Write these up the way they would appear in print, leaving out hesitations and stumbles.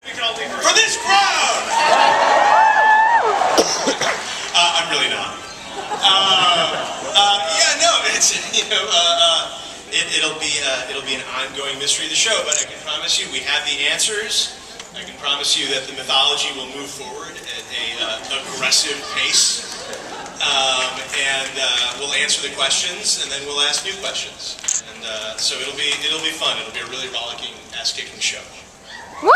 For this crowd! I'm really not. Yeah, no, it's, it'll be an ongoing mystery of the show, but I can promise you we have the answers. I can promise you that the mythology will move forward at a aggressive pace. We'll answer the questions, and then we'll ask new questions. And so it'll be fun. It'll be a really rollicking, ass-kicking show. Woo!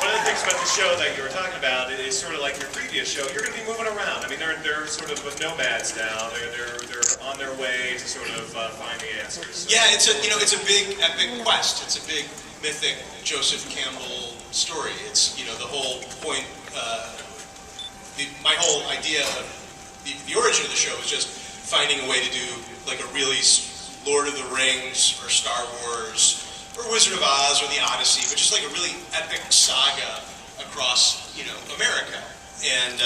One of the things about the show that you were talking about is sort of like your previous show. You're going to be moving around. I mean, they're sort of nomads now. They're on their way to sort of find the answers. So. Yeah, it's a big epic quest. It's a big mythic Joseph Campbell story. It's the whole point. My whole idea of the origin of the show was just finding a way to do like a really Lord of the Rings or Star Wars or Wizard of Oz or the Odyssey, but just like a really epic saga across America, and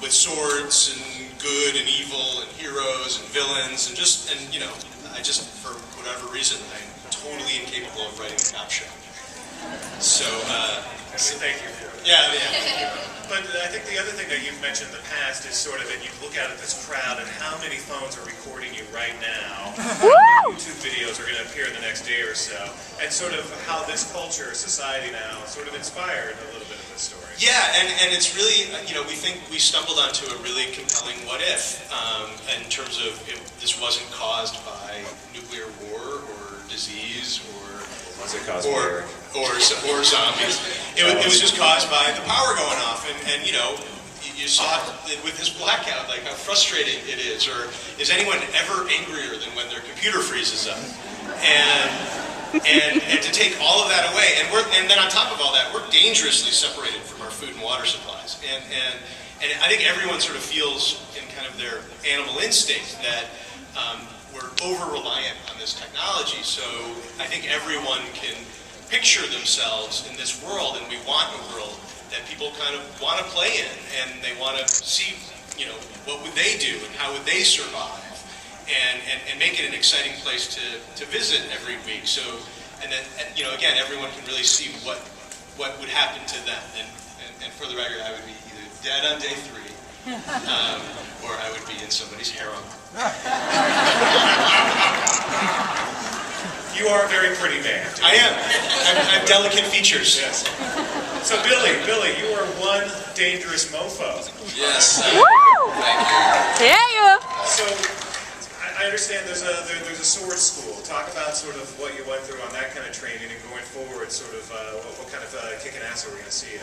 with swords and good and evil and heroes and villains and I just for whatever reason I'm totally incapable of writing a cop show. So thank you for it. Yeah. But I think the other thing that you've mentioned in the past is sort of, and you look out at this crowd and how many phones are recording you right now. How many YouTube videos are going to appear in the next day or so, and sort of how this culture, society now, sort of inspired a little bit of this story. Yeah, and it's really, we think we stumbled onto a really compelling what if, in terms of if this wasn't caused by nuclear war or disease or zombies. It was just caused by the power going off, and you saw it with this blackout, like how frustrating it is. Or is anyone ever angrier than when their computer freezes up? And to take all of that away, and then on top of all that, we're dangerously separated from our food and water supplies. And I think everyone sort of feels in kind of their animal instinct that we're over-reliant on this technology. So I think everyone can picture themselves in this world, and we want a world that people kind of want to play in, and they want to see, what would they do and how would they survive, and make it an exciting place to visit every week. So, and then, again, everyone can really see what would happen to them. And for the record, I would be either dead on day 3, or I would be in somebody's harem. You are a very pretty man. I am. I have delicate features. Yes. So Billy, you are one dangerous mofo. Yes. Woo! Thank you. Yeah, So I understand there's a sword school. Talk about sort of what you went through on that kind of training, and going forward, sort of what kind of kicking ass are we going to see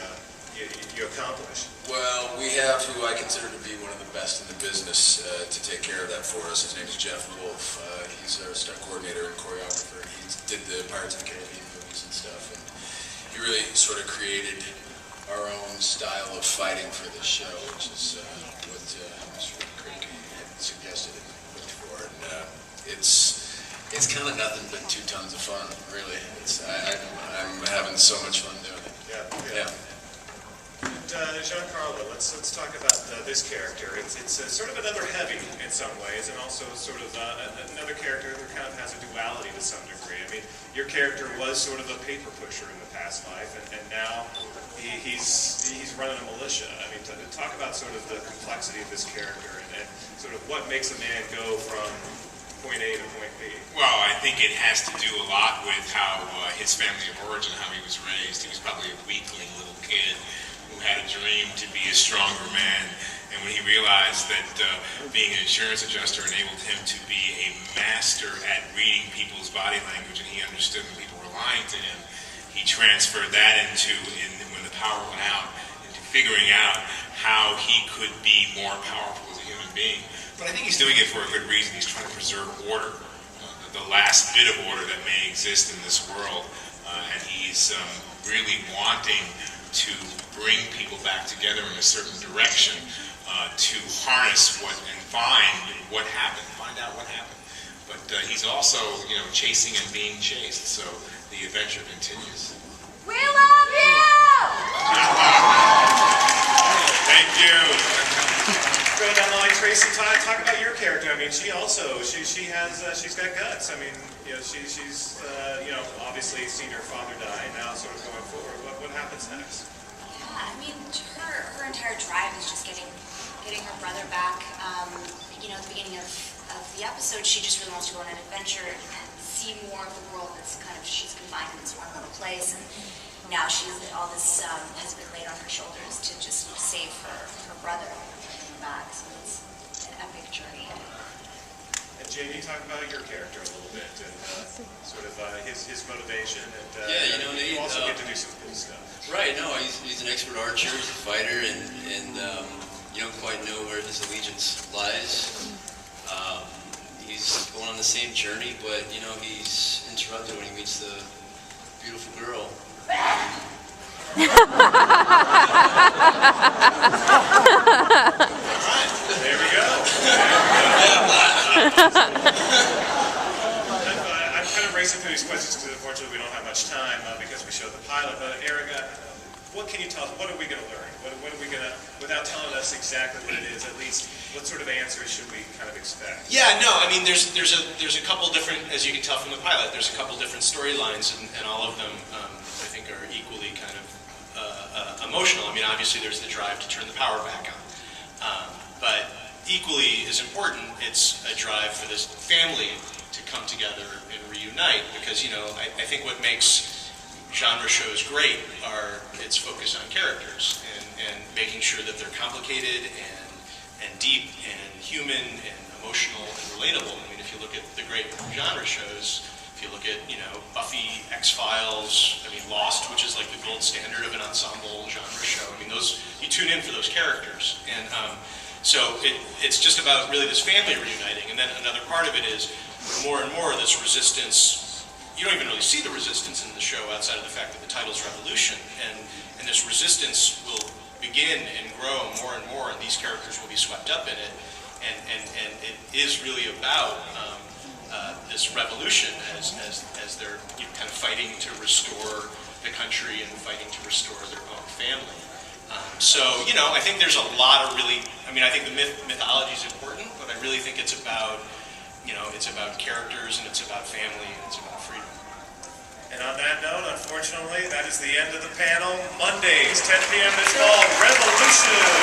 you accomplish? Well, we have who I consider to be one of the best in the business to take care of that for us. His name is Jeff Wolf. He's our stunt coordinator and choreographer. He did the Pirates of the Caribbean movies and stuff. And he really sort of created our own style of fighting for this show, which is what Mr. Craig had suggested and looked for. And it's kind of nothing but 2 tons of fun, really. I'm having so much fun doing it. Yeah. Giancarlo, let's talk about this character. It's sort of another heavy in some ways, and also sort of another character that kind of has a duality to some degree. I mean, your character was sort of a paper pusher in the past life, and now he's running a militia. I mean, talk about sort of the complexity of this character and sort of what makes a man go from point A to point B. Well, I think it has to do a lot with how his family of origin, how he was raised. He was probably a weakling little kid who had a dream to be a stronger man. And when he realized that being an insurance adjuster enabled him to be a master at reading people's body language, and he understood when people were lying to him, he transferred that when the power went out, into figuring out how he could be more powerful as a human being. But I think he's doing it for a good reason. He's trying to preserve order, the last bit of order that may exist in this world. And he's really wanting to bring people back together in a certain direction to harness and find what happened, find out what happened. But he's also, chasing and being chased. So the adventure continues. We love you! Thank you. Go down the line, Tracy. Talk about your character. I mean, she she's got guts. I mean, you know, she's obviously seen her father die, and now sort of going forward. What happens next? Yeah, I mean, her entire drive is just getting her brother back. At the beginning of the episode, she just really wants to go on an adventure and see more of the world that's she's confined in this one little place. And now all this has been laid on her shoulders to just save her brother and bring him back. So it's an epic journey. And JD, talk about your character a little bit and sort of his motivation. And Yeah, Nate, you also get to do some cool stuff. Right, no, he's an expert archer, he's a fighter, and you don't quite know where his allegiance lies. He's going on the same journey, but, he's interrupted when he meets the beautiful girl. There we go. I'm kind of racing through these questions because unfortunately we don't have much time because we showed the pilot. But Eric, what can you tell us? What are we going to learn? What are we going to, without telling us exactly what it is, at least what sort of answers should we kind of expect? Yeah, no, I mean, there's a couple different, as you can tell from the pilot, there's a couple different storylines, and all of them, I think, are equally kind of emotional. I mean, obviously, there's the drive to turn the power back on, but equally as important, it's a drive for this family to come together and reunite, because I think what makes genre shows great are its focus on characters and making sure that they're complicated and deep and human and emotional and relatable. I mean, if you look at the great genre shows, if you look at Buffy, X-Files, I mean Lost, which is like the gold standard of an ensemble genre show. I mean, those, you tune in for those characters, and so it's just about really this family reuniting. And then another part of it is more and more this resistance. You don't even really see the resistance in the show outside of the fact that the title's Revolution, and this resistance will begin and grow more and more, and these characters will be swept up in it, and it is really about this revolution as they're kind of fighting to restore the country and fighting to restore their own family. So I think there's a lot of really, I mean, I think the mythology is important, but I really think it's about it's about characters, and it's about family, and it's about freedom. And on that note, unfortunately, that is the end of the panel. Mondays, 10 p.m. is called Revolution.